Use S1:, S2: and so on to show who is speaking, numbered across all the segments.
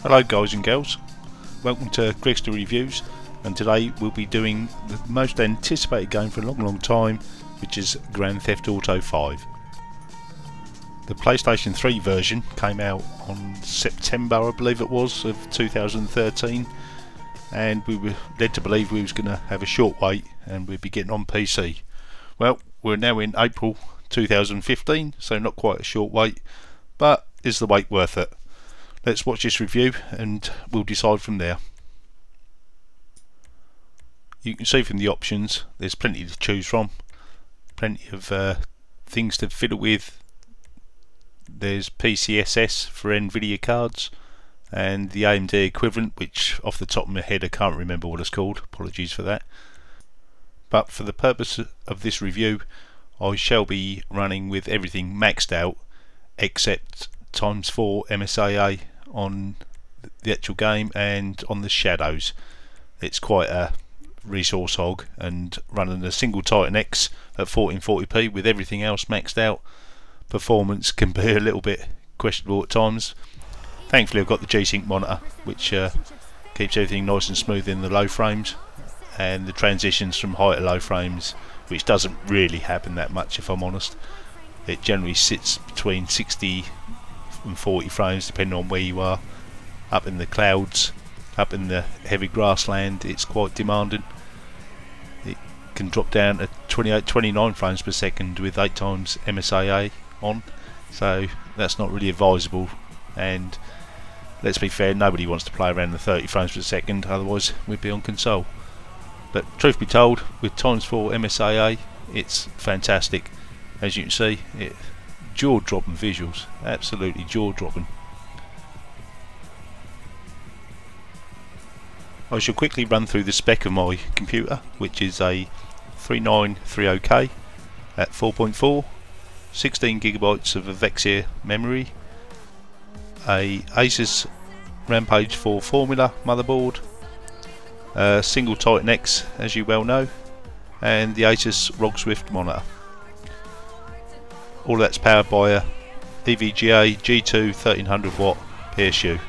S1: Hello guys and girls, welcome to Gregster Reviews, and today we'll be doing the most anticipated game for a long time, which is Grand Theft Auto 5. The PlayStation 3 version came out on September, I believe it was, of 2013, and we were led to believe we was going to have a short wait and we'd be getting on PC. Well, we're now in April 2015, so not quite a short wait, but is the wait worth it? Let's watch this review and we'll decide from there. You can see from the options there's plenty to choose from, plenty of things to fiddle with. There's PCSS for NVIDIA cards and the AMD equivalent, which off the top of my head I can't remember what it's called, apologies for that. But for the purpose of this review I shall be running with everything maxed out except ×4 MSAA on the actual game and on the shadows. It's quite a resource hog, and running a single Titan X at 1440p with everything else maxed out, performance can be a little bit questionable at times. Thankfully I've got the G-Sync monitor, which keeps everything nice and smooth in the low frames, and the transitions from high to low frames, which doesn't really happen that much if I'm honest. It generally sits between 60 and 40 frames depending on where you are. Up in the clouds, up in the heavy grassland, it's quite demanding. It can drop down to 28-29 frames per second with 8 times MSAA on, so that's not really advisable, and let's be fair, nobody wants to play around the 30 frames per second, otherwise we'd be on console. But truth be told, with ×4 MSAA it's fantastic. As you can see, jaw-dropping visuals, absolutely jaw-dropping. I shall quickly run through the spec of my computer, which is a 3930K at 4.4, 16GB of Vexia memory, a Asus Rampage 4 Formula motherboard, a single Titan X as you well know, and the Asus ROG Swift monitor. All that's powered by a EVGA G2 1300 watt PSU.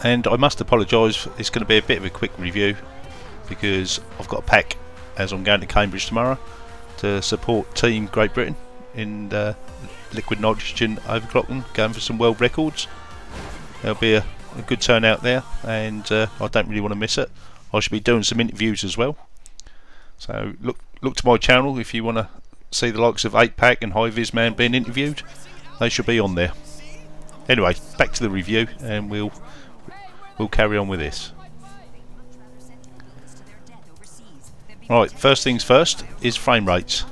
S1: And I must apologise, it's going to be a bit of a quick review because I've got a pack as I'm going to Cambridge tomorrow to support Team Great Britain in liquid nitrogen overclocking, going for some world records. There'll be a good turnout there, and I don't really want to miss it. I should be doing some interviews as well, so look to my channel if you want to see the likes of 8-Pack and High Vis Man being interviewed. They should be on there. Anyway, back to the review, and we'll carry on with this. Right, first things first is frame rates.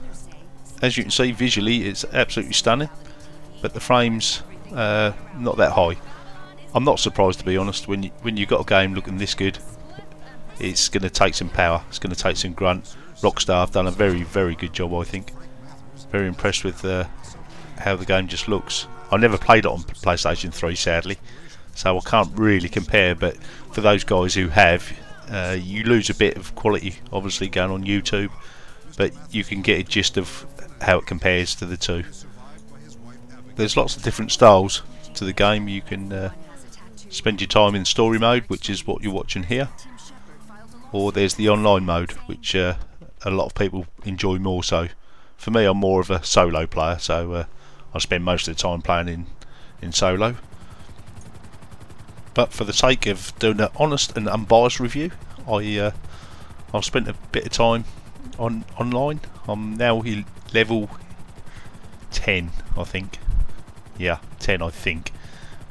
S1: As you can see visually it's absolutely stunning, but the frames not that high. I'm not surprised, to be honest. When you've got a game looking this good, it's going to take some power, it's going to take some grunt. Rockstar have done a very good job, I think. Very impressed with how the game just looks. I never played it on PlayStation 3 sadly, so I can't really compare, but for those guys who have, you lose a bit of quality obviously going on YouTube, but you can get a gist of how it compares to the two. There's lots of different styles to the game. You can spend your time in story mode, which is what you're watching here, or there's the online mode, which a lot of people enjoy more so. For me, I'm more of a solo player, so I spend most of the time playing in solo. But for the sake of doing an honest and unbiased review, I've spent a bit of time online. I'm now level 10, I think. Yeah, 10, I think.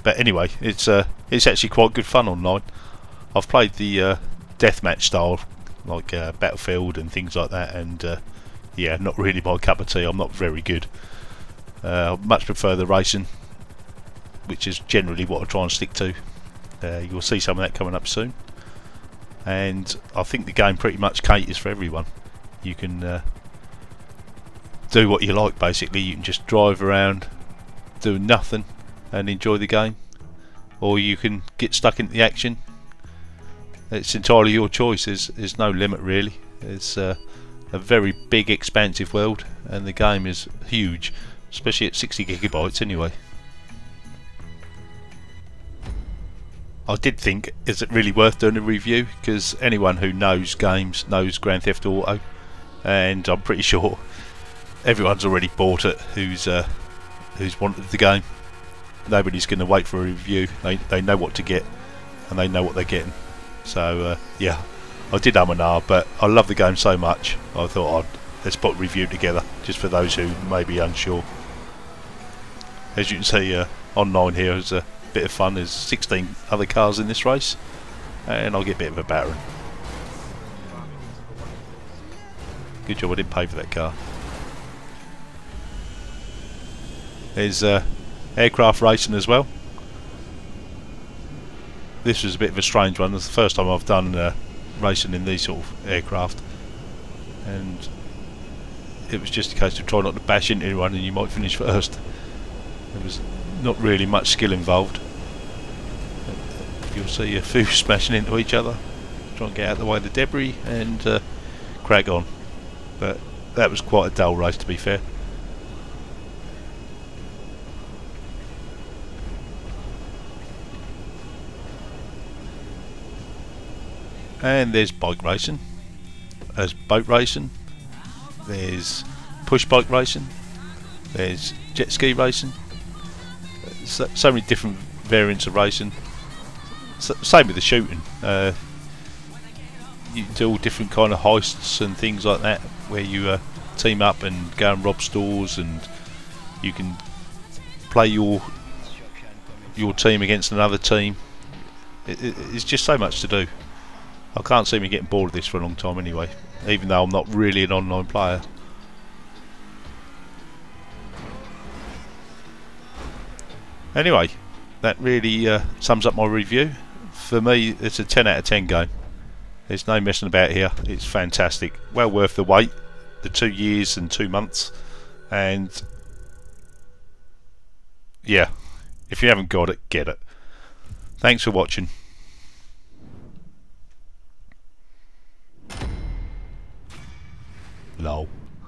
S1: But anyway, it's actually quite good fun online. I've played the deathmatch style, like Battlefield and things like that, and yeah, not really my cup of tea. I'm not very good. I much prefer the racing, which is generally what I try and stick to. You'll see some of that coming up soon, and I think the game pretty much caters for everyone. You can do what you like basically. You can just drive around doing nothing and enjoy the game, or you can get stuck into the action. It's entirely your choice. There's no limit really. It's a very big expansive world, and the game is huge, especially at 60 GB anyway. I did think, is it really worth doing a review? Because anyone who knows games knows Grand Theft Auto, and I'm pretty sure everyone's already bought it who's wanted the game. Nobody's going to wait for a review. They know what to get, and they know what they're getting. So yeah, I did and ah, but I love the game so much, I thought let's put a review together, just for those who may be unsure. As you can see, online here is a bit of fun. There's 16 other cars in this race, and I'll get a bit of a battering. Good job I didn't pay for that car. There's aircraft racing as well. This was a bit of a strange one. It's the first time I've done racing in these sort of aircraft, and it was just a case of trying not to bash into anyone and you might finish first. There was not really much skill involved. You'll see a few smashing into each other, try and get out of the way of the debris and crack on. But that was quite a dull race, to be fair. And there's bike racing, there's boat racing, there's push bike racing, there's jet ski racing. So many different variants of racing. Same with the shooting. You do all different kind of heists and things like that, where you team up and go and rob stores, and you can play your team against another team. It's just so much to do. I can't see me getting bored of this for a long time anyway, even though I'm not really an online player. Anyway, that really sums up my review. For me, it's a 10 out of 10 game. There's no messing about here. It's fantastic. Well worth the wait, the 2 years and 2 months. And yeah, if you haven't got it, get it. Thanks for watching. Lol.